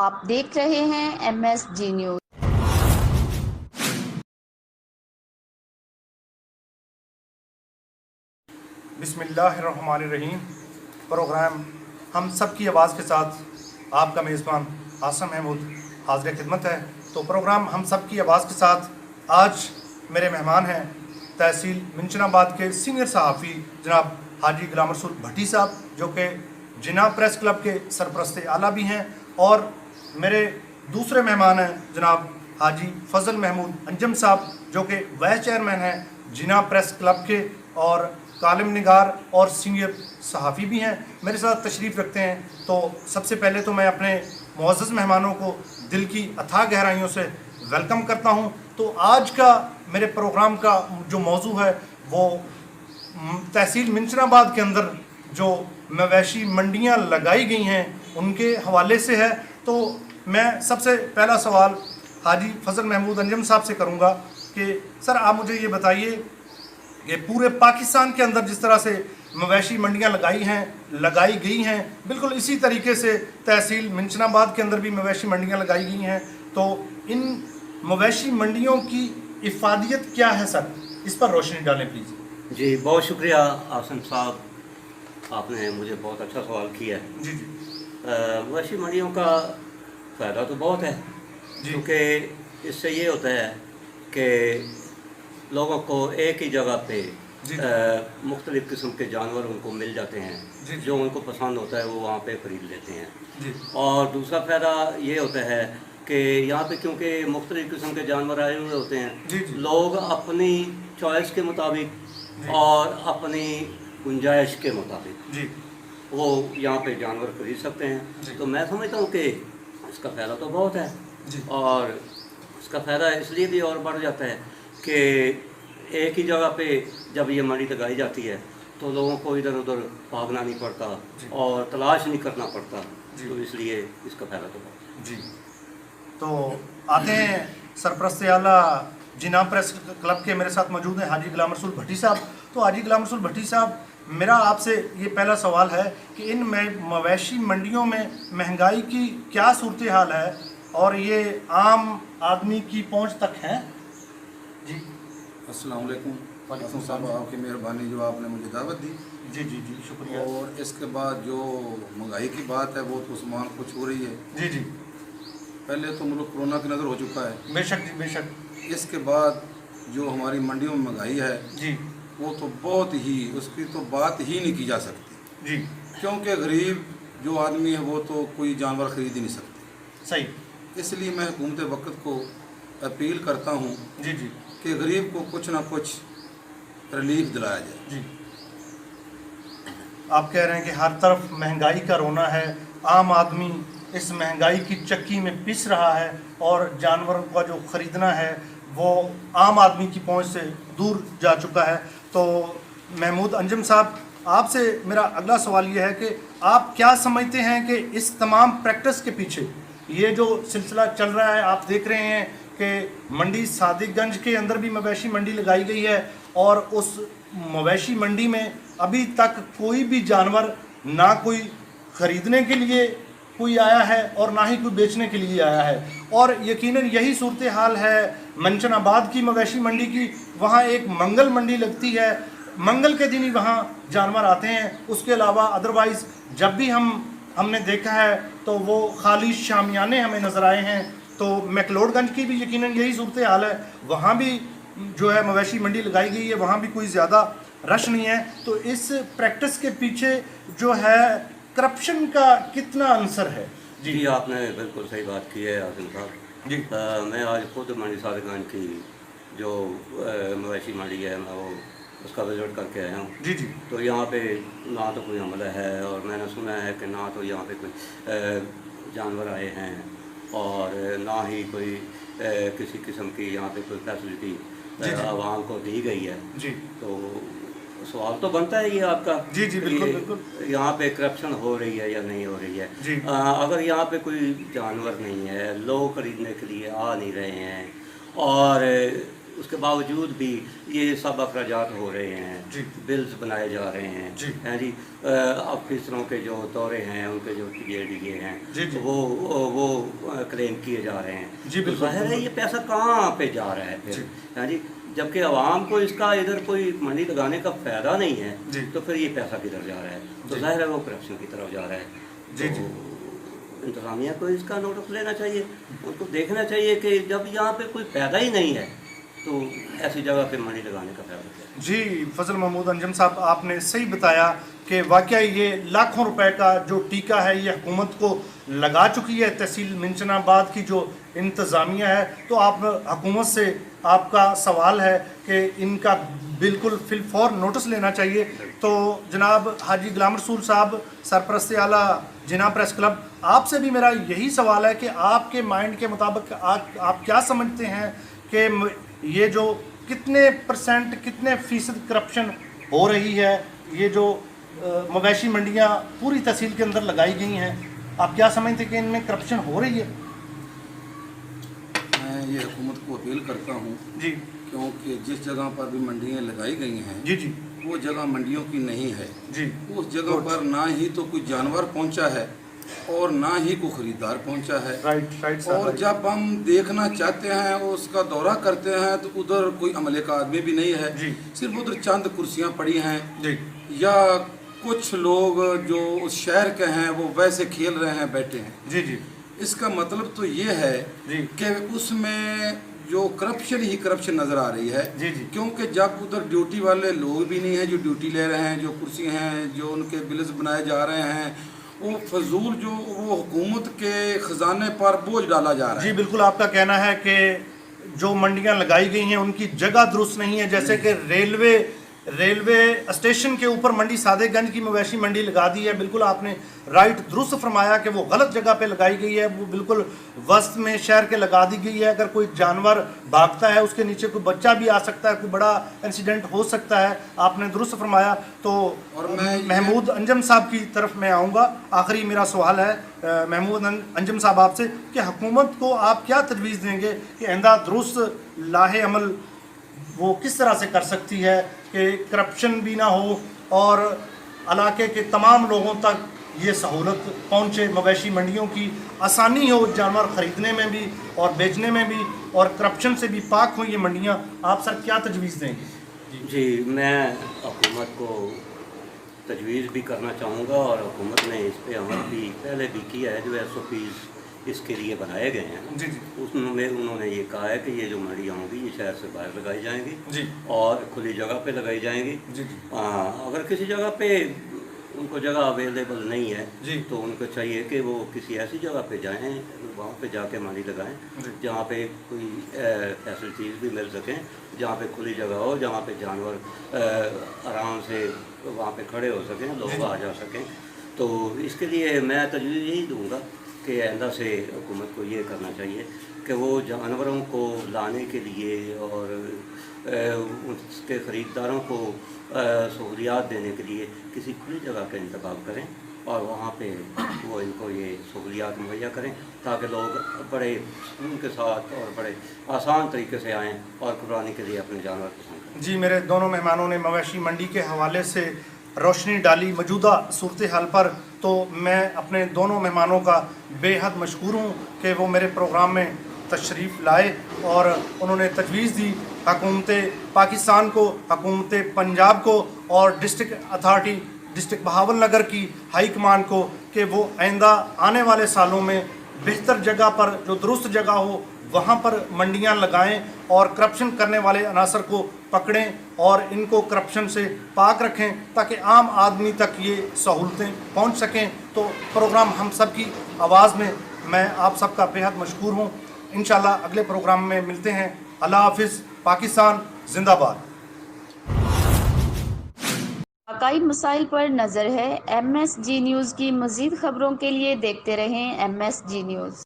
آپ دیکھ رہے ہیں MSG نیوز۔ بسم اللہ الرحمن الرحیم۔ پروگرام ہم سب کی آواز کے ساتھ آپ کا میزبان عاصم محمود حاضر خدمت ہے۔ تو پروگرام ہم سب کی آواز کے ساتھ آج میرے مہمان ہیں تحصیل منچن آباد کے سینئر صحافی جناب حاجی غلام رسول بھٹی صاحب، جو کہ جناح پریس کلب کے سرپرست اعلیٰ بھی ہیں، اور میرے دوسرے مہمان ہیں جناب حاجی فضل محمود انجم صاحب، جو کہ وائس چیئرمین ہیں جناح پریس کلب کے اور کالم نگار اور سینئر صحافی بھی ہیں، میرے ساتھ تشریف رکھتے ہیں۔ تو سب سے پہلے تو میں اپنے معزز مہمانوں کو دل کی اتھاہ گہرائیوں سے ویلکم کرتا ہوں۔ تو آج کا میرے پروگرام کا جو موضوع ہے وہ تحصیل منچن آباد کے اندر جو مویشی منڈیاں لگائی گئی ہیں ان کے حوالے سے ہے۔ تو میں سب سے پہلا سوال حاجی فضل محمود انجم صاحب سے کروں گا کہ سر آپ مجھے یہ بتائیے کہ پورے پاکستان کے اندر جس طرح سے مویشی منڈیاں لگائی گئی ہیں، بالکل اسی طریقے سے تحصیل منچن آباد کے اندر بھی مویشی منڈیاں لگائی گئی ہیں، تو ان مویشی منڈیوں کی افادیت کیا ہے سر؟ اس پر روشنی ڈالیں پلیز۔ جی بہت شکریہ عاصم صاحب، آپ نے مجھے بہت اچھا سوال کیا ہے۔ جی مویشی منڈیوں کا فائدہ تو بہت ہے، کیونکہ اس سے یہ ہوتا ہے کہ لوگوں کو ایک ہی جگہ پہ مختلف قسم کے جانور ان کو مل جاتے ہیں، جو ان کو پسند ہوتا ہے وہ وہاں پہ خرید لیتے ہیں۔ اور دوسرا فائدہ یہ ہوتا ہے کہ یہاں پہ کیونکہ مختلف قسم کے جانور آئے ہوئے ہوتے ہیں، لوگ اپنی چوائس کے مطابق اور اپنی گنجائش کے مطابق وہ یہاں پہ جانور خرید سکتے ہیں۔ تو میں سمجھتا ہوں کہ اس کا فائدہ تو بہت ہے، اور اس کا فائدہ اس لیے بھی اور بڑھ جاتا ہے کہ ایک ہی جگہ پہ جب یہ منڈی لگائی جاتی ہے تو لوگوں کو ادھر ادھر بھاگنا نہیں پڑتا اور تلاش نہیں کرنا پڑتا، تو اس لیے اس کا فائدہ تو بہت ہے۔ تو آتے ہیں سرپرست اعلیٰ جناح پریس کلب کے میرے ساتھ موجود ہیں حاجی غلام رسول بھٹی صاحب۔ تو حاجی غلام رسول بھٹی صاحب، میرا آپ سے یہ پہلا سوال ہے کہ ان مویشی منڈیوں میں مہنگائی کی کیا صورتحال ہے اور یہ عام آدمی کی پہنچ تک ہیں؟ جی السلام علیکم عاصم صاحب، آپ کی مہربانی جو آپ نے مجھے دعوت دی۔ جی شکریہ۔ اور اس کے بعد جو مہنگائی کی بات ہے وہ تو عثمان کچھ ہو رہی ہے۔ جی پہلے تو ملک کورونا کی نظر ہو چکا ہے، بے شک بے شک۔ اس کے بعد جو ہماری منڈیوں میں مہنگائی ہے وہ تو بہت ہی، اس کی تو بات ہی نہیں کی جا سکتی، کیونکہ غریب جو آدمی ہے وہ تو کوئی جانور خرید ہی نہیں سکتے۔ صحیح۔ اس لیے میں حکومت وقت کو اپیل کرتا ہوں کہ غریب کو کچھ نہ کچھ ریلیف دلایا جائے۔ آپ کہہ رہے ہیں کہ ہر طرف مہنگائی کا رونا ہے، عام آدمی اس مہنگائی کی چکی میں پس رہا ہے اور جانوروں کا جو خریدنا ہے وہ عام آدمی کی پہنچ سے دور جا چکا ہے۔ تو محمود انجم صاحب، آپ سے میرا اگلا سوال یہ ہے کہ آپ کیا سمجھتے ہیں کہ اس تمام پریکٹس کے پیچھے یہ جو سلسلہ چل رہا ہے، آپ دیکھ رہے ہیں کہ منڈی صادق گنج کے اندر بھی مویشی منڈی لگائی گئی ہے اور اس مویشی منڈی میں ابھی تک کوئی بھی جانور نہ کوئی خریدنے کے لیے کوئی آیا ہے اور نہ ہی کوئی بیچنے کے لیے آیا ہے، اور یقیناً یہی صورتحال ہے منچن آباد کی مویشی منڈی کی۔ وہاں ایک منگل منڈی لگتی ہے، منگل کے دن ہی وہاں جانور آتے ہیں، اس کے علاوہ ادروائز جب بھی ہم نے دیکھا ہے تو وہ خالی شامیانے ہمیں نظر آئے ہیں۔ تو میکلوڈ گنج کی بھی یقیناً یہی صورتحال ہے، وہاں بھی جو ہے مویشی منڈی لگائی گئی ہے، وہاں بھی کوئی زیادہ رش نہیں ہے۔ تو اس پریکٹس کے پیچھے جو ہے کرپشن کا کتنا عنصر ہے؟ جی آپ نے بالکل صحیح بات کی ہے عاصم صاحب۔ میں آج خود منڈی صادق گنج کی جو مویشی منڈی ہے میں وہ اس کا وزٹ کر کے آیا ہوں۔ تو یہاں پہ نہ تو کوئی عملہ ہے، اور میں نے سنا ہے کہ نہ تو یہاں پہ کوئی جانور آئے ہیں اور نہ ہی کوئی کسی قسم کی یہاں پہ کوئی فیسلٹی عوام کو دی گئی ہے۔ تو سوال تو بنتا ہے یہ آپ کا، بالکل یہاں پہ کرپشن ہو رہی ہے یا نہیں ہو رہی ہے۔ اگر یہاں پہ کوئی جانور نہیں ہے، لوگ خریدنے کے لیے آ نہیں رہے ہیں، اور اس کے باوجود بھی یہ سب اخراجات ہو رہے ہیں، بلز بنائے جا رہے ہیں جی، آفیسروں کے جو دورے ہیں ان کے جو DA ہیں وہ کلیم کیے جا رہے ہیں، تو ظاہر ہے یہ پیسہ کہاں پہ جا رہا ہے پھر، ہاں جی، جبکہ عوام کو اس کا ادھر کوئی منی لگانے کا فائدہ نہیں ہے تو پھر یہ پیسہ کدھر جا رہا ہے؟ تو ظاہر ہے وہ کرپشن کی طرف جا رہا ہے۔ تو انتظامیہ کو اس کا نوٹس لینا چاہیے، ان کو دیکھنا چاہیے کہ جب یہاں پہ کوئی فائدہ ہی نہیں ہے تو ایسی جگہ پہ منی لگانے کا فائدہ کیا ہے؟ جی فضل محمود انجم صاحب، آپ نے صحیح بتایا کہ واقعی یہ لاکھوں روپے کا جو ٹیکہ ہے یہ حکومت کو لگا چکی ہے تحصیل منشن آباد کی جو انتظامیہ ہے، تو آپ حکومت سے آپ کا سوال ہے کہ ان کا بالکل فی الفور نوٹس لینا چاہیے۔ تو جناب حاجی غلام رسول صاحب، سرپرست اعلیٰ جناح پریس کلب، آپ سے بھی میرا یہی سوال ہے کہ آپ کے مائنڈ کے مطابق آپ کیا سمجھتے ہیں کہ یہ جو کتنے پرسنٹ کتنے فیصد کرپشن ہو رہی ہے، یہ جو مویشی منڈیاں پوری تحصیل کے اندر لگائی گئی ہیں، آپ کیا سمجھتے ہیں کہ ان میں کرپشن ہو رہی ہے؟ میں یہ حکومت کو اپیل کرتا ہوں جی، کیونکہ جس جگہ پر بھی منڈیاں لگائی گئی ہیں جی وہ جگہ منڈیوں کی نہیں ہے جی، اس جگہ پر نہ ہی تو کوئی جانور پہنچا ہے اور نہ ہی کوئی خریدار پہنچا ہے، اور جب ہم دیکھنا چاہتے ہیں اس کا دورہ کرتے ہیں تو ادھر کوئی عملے کا آدمی بھی نہیں ہے، صرف ادھر چند کرسیاں پڑی ہیں، یا کچھ لوگ جو اس شہر کے ہیں وہ ویسے کھیل رہے ہیں، بیٹھے ہیں۔ اس کا مطلب تو یہ ہے کہ اس میں جو کرپشن ہی کرپشن نظر آ رہی ہے، کیونکہ جب ادھر ڈیوٹی والے لوگ بھی نہیں ہیں جو ڈیوٹی لے رہے ہیں، جو کرسی ہیں، جو ان کے بلز بنائے جا رہے ہیں، وہ فضول جو وہ حکومت کے خزانے پر بوجھ ڈالا جا رہا ہے۔ جی بالکل، آپ کا کہنا ہے کہ جو منڈیاں لگائی گئی ہیں ان کی جگہ درست نہیں ہے، جیسے کہ ریلوے اسٹیشن کے اوپر منڈی سادے گنج کی مویشی منڈی لگا دی ہے۔ بالکل آپ نے رائٹ درست فرمایا کہ وہ غلط جگہ پہ لگائی گئی ہے، وہ بالکل وسط میں شہر کے لگا دی گئی ہے۔ اگر کوئی جانور بھاگتا ہے اس کے نیچے کوئی بچہ بھی آ سکتا ہے، کوئی بڑا انسیڈنٹ ہو سکتا ہے، آپ نے درست فرمایا۔ تو محمود انجم صاحب کی طرف میں آؤں گا، آخری میرا سوال ہے محمود انجم صاحب آپ سے کہ حکومت کو آپ کیا تجویز دیں گے کہ آئندہ درست لاہ عمل وہ کس طرح سے کر سکتی ہے کہ کرپشن بھی نہ ہو اور علاقے کے تمام لوگوں تک یہ سہولت پہنچے، مویشی منڈیوں کی آسانی ہو جانور خریدنے میں بھی اور بیچنے میں بھی، اور کرپشن سے بھی پاک ہوں یہ منڈیاں، آپ سر کیا تجویز دیں گے؟ جی میں حکومت کو تجویز بھی کرنا چاہوں گا، اور حکومت نے اس پہ عمل بھی پہلے بھی کیا ہے، جو SOPs اس کے لیے بنائے گئے ہیں، اس میں انہوں نے یہ کہا ہے کہ یہ جو منڈیاں ہوں گی یہ شہر سے باہر لگائی جائیں گی اور کھلی جگہ پہ لگائی جائیں گی۔ اگر کسی جگہ پہ ان کو جگہ اویلیبل نہیں ہے تو ان کو چاہیے کہ وہ کسی ایسی جگہ پہ جائیں، وہاں پہ جا کے منڈی لگائیں جہاں پہ کوئی فیسلٹیز بھی مل سکیں، جہاں پہ کھلی جگہ ہو، جہاں پہ جانور آرام سے وہاں پہ کھڑے ہو سکیں، لوگ آ جا سکیں۔ تو اس کے لیے میں تجویز یہی دوں گا کہ آئندہ سے حکومت کو یہ کرنا چاہیے کہ وہ جانوروں کو لانے کے لیے اور اس کے خریداروں کو سہولیات دینے کے لیے کسی کھلی جگہ کا انتخاب کریں اور وہاں پہ وہ ان کو یہ سہولیات مہیا کریں تاکہ لوگ بڑے سکون کے ساتھ اور بڑے آسان طریقے سے آئیں اور قربانی کے لیے اپنے جانور پسند کریں۔ جی میرے دونوں مہمانوں نے مویشی منڈی کے حوالے سے روشنی ڈالی موجودہ صورتحال پر، تو میں اپنے دونوں مہمانوں کا بے حد مشکور ہوں کہ وہ میرے پروگرام میں تشریف لائے اور انہوں نے تجویز دی حکومت پاکستان کو، حکومت پنجاب کو اور district authority district Bahawal Nagar کی ہائی کمان کو کہ وہ آئندہ آنے والے سالوں میں بہتر جگہ پر جو درست جگہ ہو وہاں پر منڈیاں لگائیں اور کرپشن کرنے والے عناصر کو پکڑیں اور ان کو کرپشن سے پاک رکھیں تاکہ عام آدمی تک یہ سہولتیں پہنچ سکیں۔ تو پروگرام ہم سب کی آواز میں آپ سب کا بے حد مشکور ہوں۔ انشاءاللہ اگلے پروگرام میں ملتے ہیں۔ اللہ حافظ، پاکستان زندہ باد۔ عقائد مسائل پر نظر ہے MSG نیوز کی مزید خبروں کے لیے دیکھتے رہیں MSG نیوز۔